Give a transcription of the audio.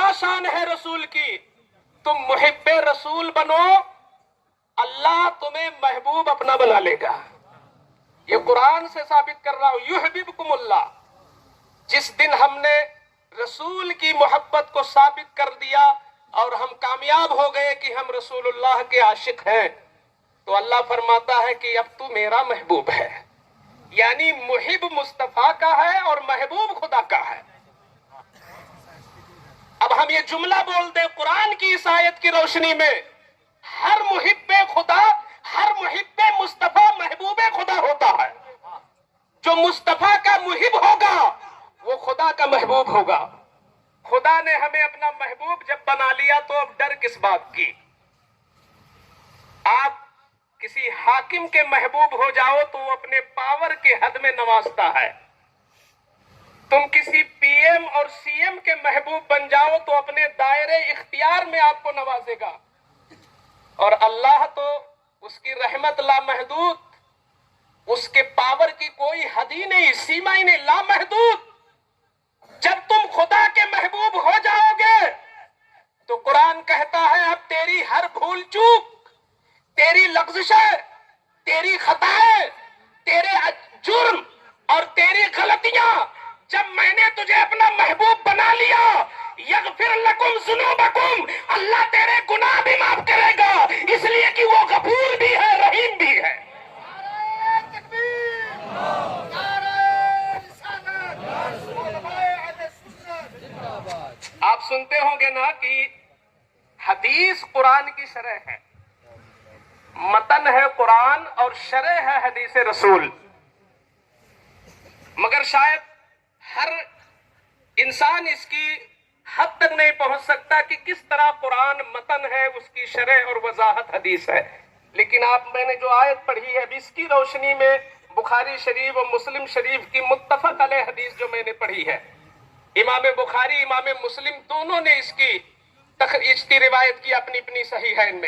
کیا شان ہے رسول کی؟ تم محب رسول بنو، اللہ تمہیں محبوب اپنا بنا لے گا۔ یہ قرآن سے ثابت کر رہا ہوں، یحببکم اللہ۔ جس دن ہم نے رسول کی محبت کو ثابت کر دیا اور ہم کامیاب ہو گئے کہ ہم رسول اللہ کے عاشق ہیں، تو اللہ فرماتا ہے کہ اب تو میرا محبوب ہے، یعنی محب مصطفیٰ کا ہے اور محبوب خدا کا ہے۔ اب ہم یہ جملہ بول دیں قرآن کی اس آیت کی روشنی میں، ہر محب خدا، ہر محب مصطفیٰ محبوب خدا ہوتا ہے۔ جو مصطفیٰ کا محب ہوگا وہ خدا کا محبوب ہوگا۔ خدا نے ہمیں اپنا محبوب جب بنا لیا تو اب ڈر کس بات کی؟ آپ کسی حاکم کے محبوب ہو جاؤ تو وہ اپنے پاور کے حد میں نوازتا ہے، تم کسی پی ایم اور سی ایم کے محبوب بن جاؤ تو اپنے دائرے اختیار میں آپ کو نوازے گا، اور اللہ تو اس کی رحمت لامحدود، اس کے پاور کی کوئی حد ہی نہیں، سیما ہی نہیں، لامحدود۔ جب تم خدا کے محبوب ہو جاؤ گے تو قرآن کہتا ہے اب تیری ہر بھول چوک، تیری لغزشیں، تیری خطائیں، تیرے جرم اور تیری غلطیاں، جب میں نے تجھے اپنا محبوب بنا لیا، یغفر لکم ذنوبکم، اللہ تیرے گناہ بھی معاف کرے گا، اس لیے کہ وہ غفور بھی ہے، رحیم بھی ہے۔ آپ سنتے ہوں گے نا کہ حدیث قرآن کی شرح ہے، متن ہے قرآن اور شرح ہے حدیث رسول، مگر شاید ہر انسان اس کی حد تک نہیں پہنچ سکتا کہ کس طرح قرآن متن ہے، اس کی شرح اور وضاحت حدیث ہے۔ لیکن میں نے جو آیت پڑھی ہے اب اس کی روشنی میں بخاری شریف اور مسلم شریف کی متفق علیہ حدیث جو میں نے پڑھی ہے، امام بخاری امام مسلم دونوں نے اس کی روایت کی اپنی اپنی صحیحین میں۔